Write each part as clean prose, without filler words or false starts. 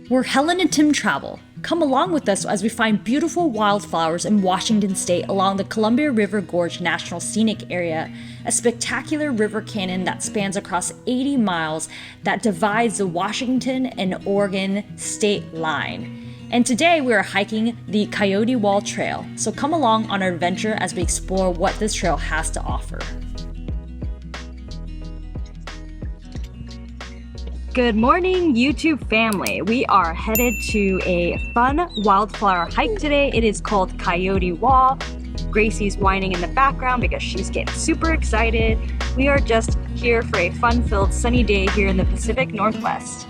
We're Helen and Tim Travel. Come along with us as we find beautiful wildflowers in Washington State along the Columbia River Gorge National Scenic Area, a spectacular river canyon that spans across 80 miles that divides the Washington and Oregon state line. And today we are hiking the Coyote Wall Trail, so come along on our adventure as we explore what this trail has to offer. Good morning, YouTube family. We are headed to a fun wildflower hike today. It is called Coyote Wall. Gracie's whining in the background because she's getting super excited. We are just here for a fun-filled sunny day here in the Pacific Northwest.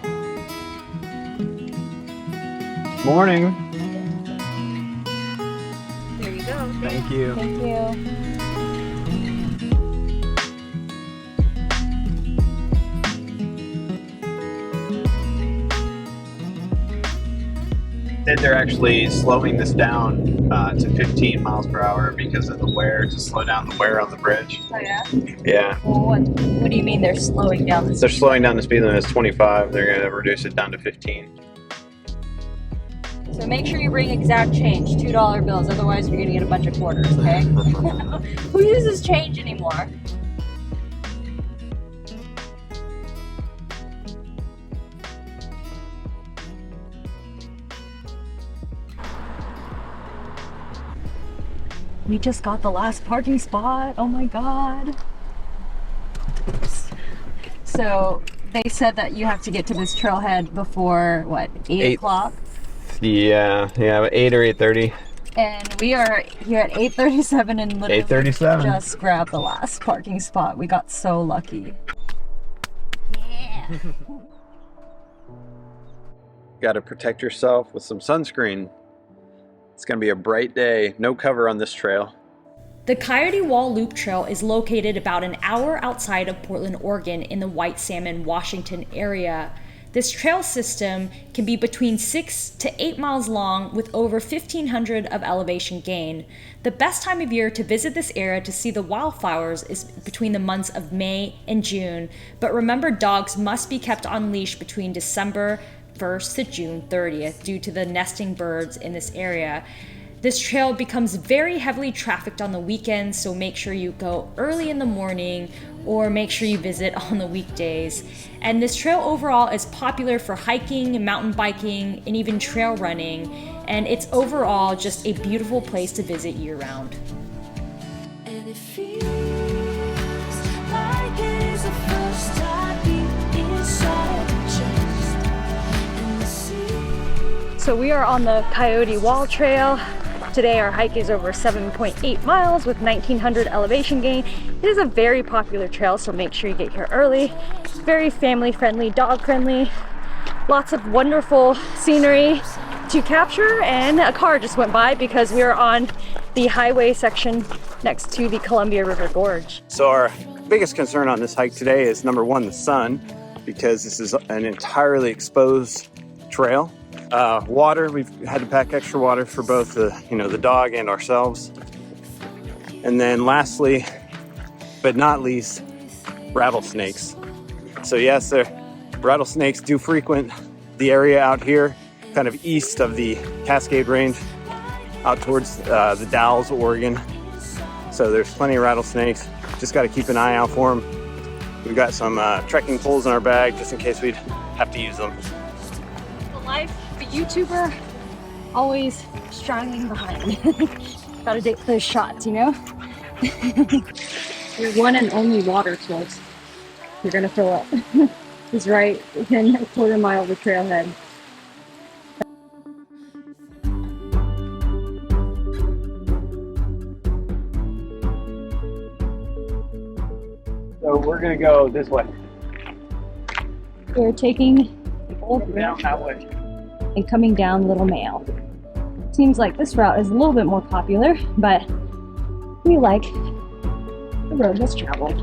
Morning. There you go. Thank you. Thank you. They're actually slowing this down to 15 miles per hour because of the wear, to slow down the wear on the bridge. Oh yeah? Yeah. Well, what do you mean they're slowing down the speed? They're slowing down the speed limit. It's 25. They're going to reduce it down to 15. So make sure you bring exact change, $2 bills, otherwise you're going to get a bunch of quarters, okay? Who uses change anymore? We just got the last parking spot. Oh my god. So they said that you have to get to this trailhead before what, 8 o'clock? Yeah, 8 or 8:30. And we are here at 8:37 and literally 8:37. just grabbed the last parking spot. We got so lucky. Yeah. Got to protect yourself with some sunscreen. It's going to be a bright day. No cover on this trail. The Coyote Wall Loop Trail is located about an hour outside of Portland, Oregon in the White Salmon, Washington area. This trail system can be between 6 to 8 miles long with over 1,500 of elevation gain. The best time of year to visit this area to see the wildflowers is between the months of May and June, but remember dogs must be kept on leash between December 1st to June 30th due to the nesting birds in this area. This trail becomes very heavily trafficked on the weekends, so make sure you go early in the morning or make sure you visit on the weekdays. And this trail overall is popular for hiking, mountain biking, and even trail running. And it's overall just a beautiful place to visit year-round. And it feels like it is the first heartbeat inside the chest. And the sea. So we are on the Coyote Wall Trail. Today our hike is over 7.8 miles with 1,900 elevation gain. It is a very popular trail, so make sure you get here early. Very family friendly, dog friendly. Lots of wonderful scenery to capture, and a car just went by because we are on the highway section next to the Columbia River Gorge. So our biggest concern on this hike today is number one, the sun, because this is an entirely exposed trail. Water, we've had to pack extra water for both the dog and ourselves. And then lastly, but not least, rattlesnakes. So yes, rattlesnakes do frequent the area out here, kind of east of the Cascade Range, out towards the Dalles, Oregon. So there's plenty of rattlesnakes. Just got to keep an eye out for them. We've got some trekking poles in our bag just in case we'd have to use them. The life of a YouTuber, always struggling behind. Gotta take those shots, you know? Your one and only water source you're gonna fill up is right within a quarter mile of the trailhead. So we're gonna go this way. We're taking the old Down bridge that way. and coming down Little Mail. Seems like this route is a little bit more popular, but we like the road less traveled.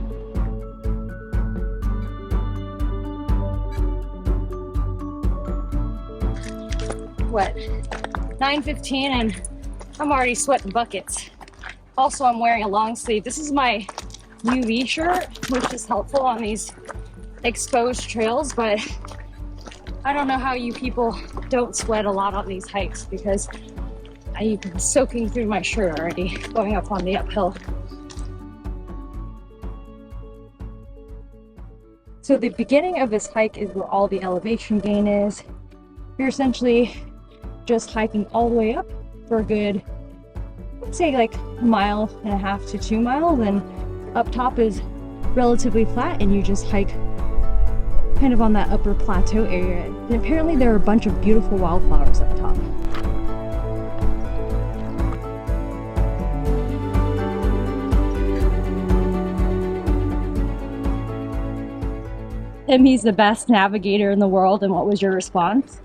What? 9:15 and I'm already sweating buckets. Also, I'm wearing a long sleeve. This is my UV shirt, which is helpful on these exposed trails, but I don't know how you people don't sweat a lot on these hikes because I've been soaking through my shirt already going up on the uphill. So the beginning of this hike is where all the elevation gain is. You're essentially just hiking all the way up for a good, I'd say like 1.5 to 2 miles, and up top is relatively flat and you just hike kind of on that upper plateau area. And apparently there are a bunch of beautiful wildflowers up top. Tim, he's the best navigator in the world, and what was your response?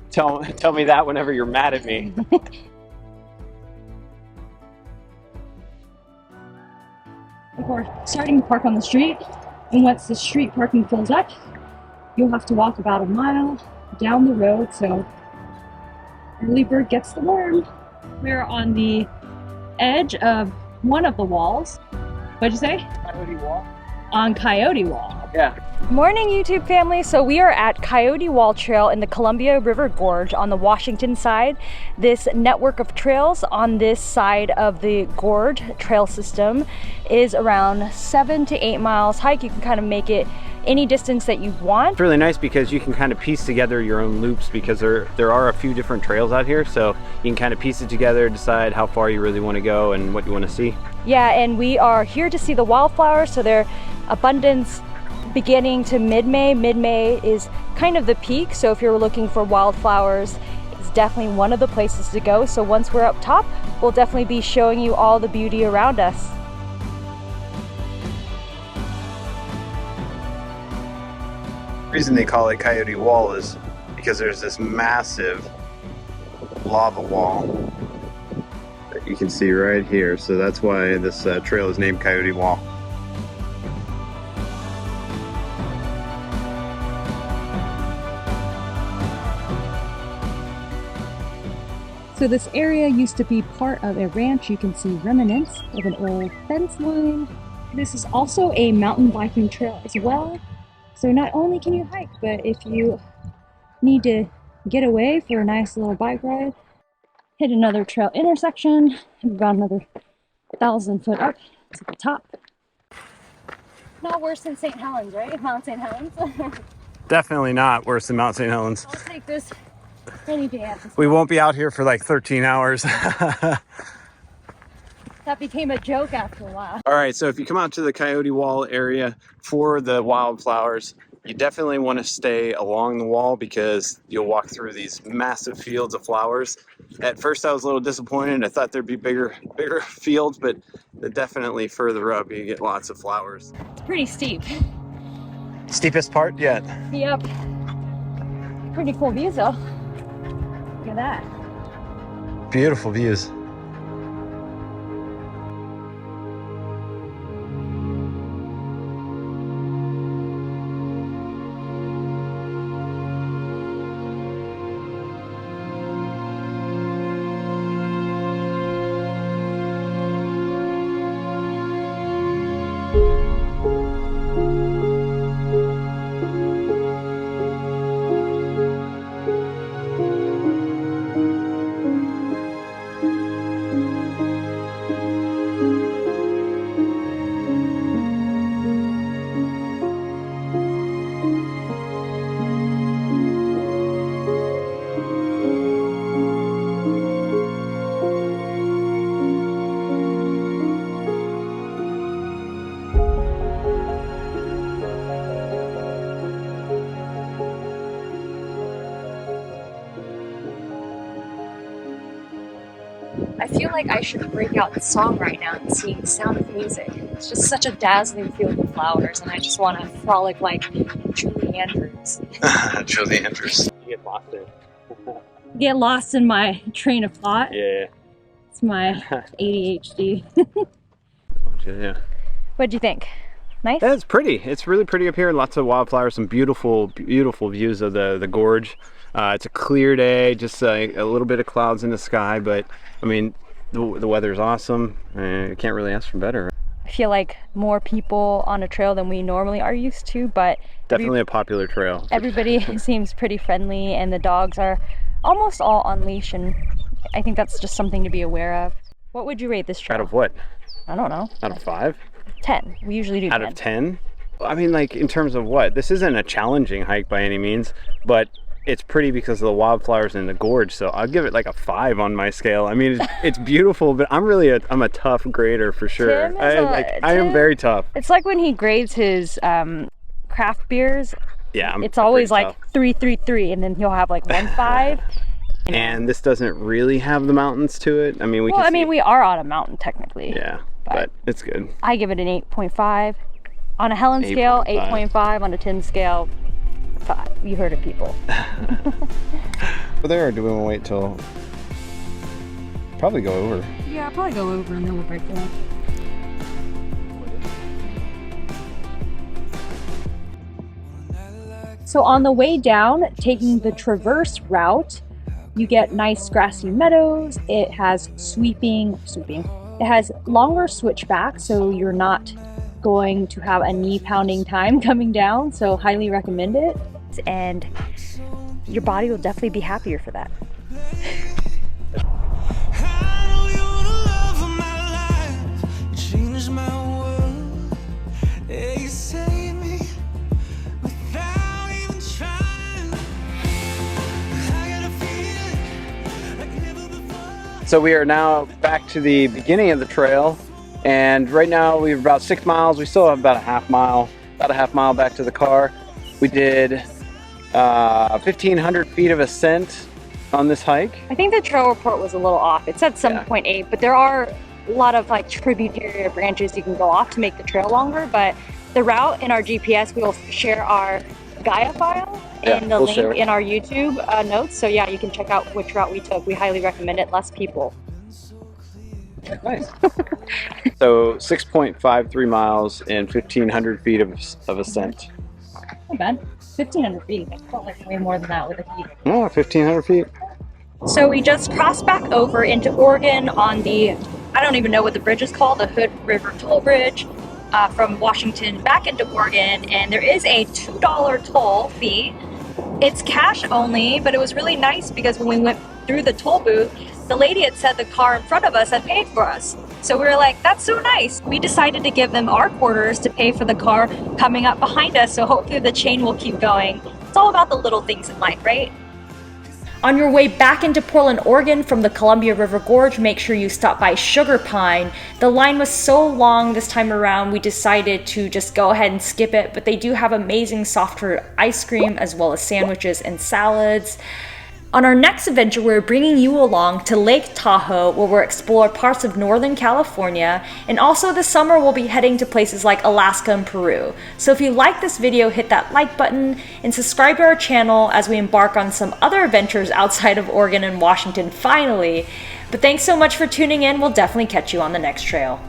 Tell me that whenever you're mad at me. We're starting to park on the street, and once the street parking fills up, you'll have to walk about a mile down the road, so early bird gets the worm. We're on the edge of one of the walls. What'd you say? Coyote Wall? On Coyote Wall. Yeah. Morning, YouTube family. So we are at Coyote Wall Trail in the Columbia River Gorge on the Washington side. This network of trails on this side of the gorge trail system is around 7 to 8 miles hike. You can kind of make it any distance that you want. It's really nice because you can kind of piece together your own loops, because there are a few different trails out here, so you can kind of piece it together, decide how far you really want to go and what you want to see. Yeah, and we are here to see the wildflowers, so their abundance beginning to mid-May. Mid-May is kind of the peak, so if you're looking for wildflowers, it's definitely one of the places to go. So once we're up top, we'll definitely be showing you all the beauty around us. The reason they call it Coyote Wall is because there's this massive lava wall that you can see right here. So that's why this trail is named Coyote Wall. So this area used to be part of a ranch. You can see remnants of an old fence line. This is also a mountain biking trail as well. So not only can you hike, but if you need to get away for a nice little bike ride, hit another trail intersection, and about another 1,000 foot up to the top. Not worse than St. Helens, right? Mount St. Helens. Definitely not worse than Mount St. Helens. I'll take this any day at this We point. won't be out here for like 13 hours. That became a joke after a while. All right, so if you come out to the Coyote Wall area for the wildflowers, you definitely want to stay along the wall because you'll walk through these massive fields of flowers. At first I was a little disappointed. I thought there'd be bigger fields, but definitely further up you get lots of flowers. It's pretty steep. Steepest part yet. Yep. Pretty cool views though. Look at that. Beautiful views. I feel like I should break out in song right now and sing Sound of Music. It's just such a dazzling field of flowers, and I just want to frolic like Julie Andrews. Julie Andrews. You get lost in. Get lost in my train of thought. Yeah. It's my ADHD. Yeah. What'd you think? Nice? Yeah, it's pretty. It's really pretty up here. Lots of wildflowers, some beautiful, beautiful views of the gorge. It's a clear day, just a little bit of clouds in the sky, but I mean, the weather's awesome. You can't really ask for better. I feel like more people on a trail than we normally are used to, but Definitely a popular trail. everybody seems pretty friendly, and the dogs are almost all on leash, and I think that's just something to be aware of. What would you rate this trail? Out of what? I don't know. Out of 5? 10. We usually do 10. Out of 10? I mean, like, in terms of what? This isn't a challenging hike by any means, but it's pretty because of the wildflowers in the gorge, so I'll give it like a 5 on my scale. I mean, it's beautiful, but I'm a tough grader for sure. Tim I am very tough. It's like when he grades his craft beers. Yeah, it's always pretty like tough. 3, 3, 3, and then he'll have like 1, 5. And this doesn't really have the mountains to it. I mean, we are on a mountain technically. Yeah, but it's good. I give it an 8.5. On a Helen scale, 8.5. On a Tim scale, 5. You heard it, people. But there, do we want to wait till? Probably go over. Yeah, I'll probably go over and then we'll break down. So on the way down, taking the traverse route, you get nice grassy meadows. It has it has longer switchbacks, so you're not going to have a knee pounding time coming down, so highly recommend it. And your body will definitely be happier for that. So we are now back to the beginning of the trail, and right now we're about 6 miles. We still have about a half mile back to the car. We did 1,500 feet of ascent on this hike. I think the trail report was a little off. It said 7.8, but there are a lot of like tributary branches you can go off to make the trail longer. But the route in our GPS, we'll share our Gaia file and the link in our YouTube notes. So yeah, you can check out which route we took. We highly recommend it. Less people. Nice. So 6.53 miles and 1,500 feet of ascent. Not bad. 1,500 feet. I felt like way more than that with the heat. Oh, 1,500 feet. So we just crossed back over into Oregon on the, I don't even know what the bridge is called, the Hood River Toll Bridge, from Washington back into Oregon, and there is a $2 toll fee. It's cash only, but it was really nice because when we went through the toll booth, the lady had said the car in front of us had paid for us. So we were like, that's so nice. We decided to give them our quarters to pay for the car coming up behind us, so hopefully the chain will keep going. It's all about the little things in life, right? On your way back into Portland, Oregon from the Columbia River Gorge, make sure you stop by Sugar Pine. The line was so long this time around, we decided to just go ahead and skip it, but they do have amazing soft fruit ice cream as well as sandwiches and salads. On our next adventure, we're bringing you along to Lake Tahoe, where we'll explore parts of Northern California, and also this summer we'll be heading to places like Alaska and Peru. So if you like this video, hit that like button and subscribe to our channel as we embark on some other adventures outside of Oregon and Washington finally. But thanks so much for tuning in. We'll definitely catch you on the next trail.